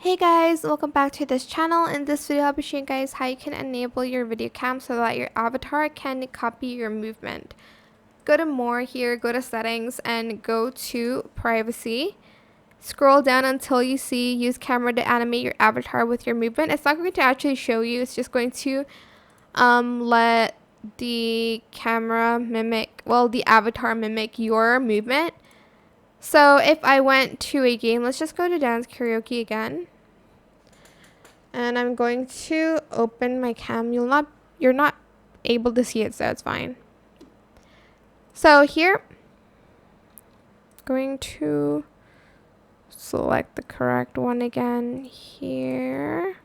Hey guys, welcome back to this channel. In this video I'll be showing you guys how you can enable your video cam so that your avatar can copy your movement. Go to more here, go to settings and go to privacy. Scroll down until you see use camera to animate your avatar with your movement. It's not going to actually show you, it's just going to let the camera mimic, the avatar mimic your movement. So if I went to a game, let's just go to dance karaoke again. And I'm going to open my cam. You're not able to see it, so it's fine. So here, going to select the correct one again here.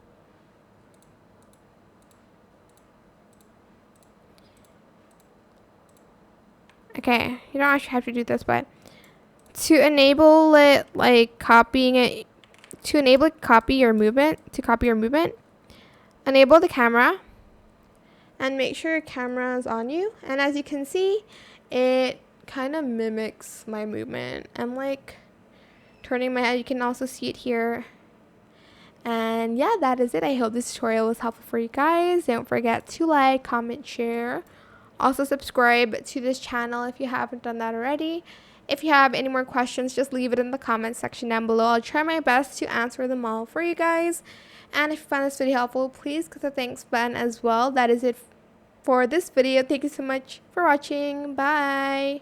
Okay, you don't actually have to do this, but to enable it, like copying it, to enable it, copy your movement, enable the camera and make sure your camera is on you. And as you can see, it kind of mimics my movement. I'm like turning my head. You can also see it here. And yeah, that is it. I hope this tutorial was helpful for you guys. Don't forget to like, comment, share. Also subscribe to this channel if you haven't done that already. If you have any more questions, just leave it in the comment section down below. I'll try my best to answer them all for you guys. And if you found this video helpful, please click the thanks button as well. That is it for this video. Thank you so much for watching. Bye.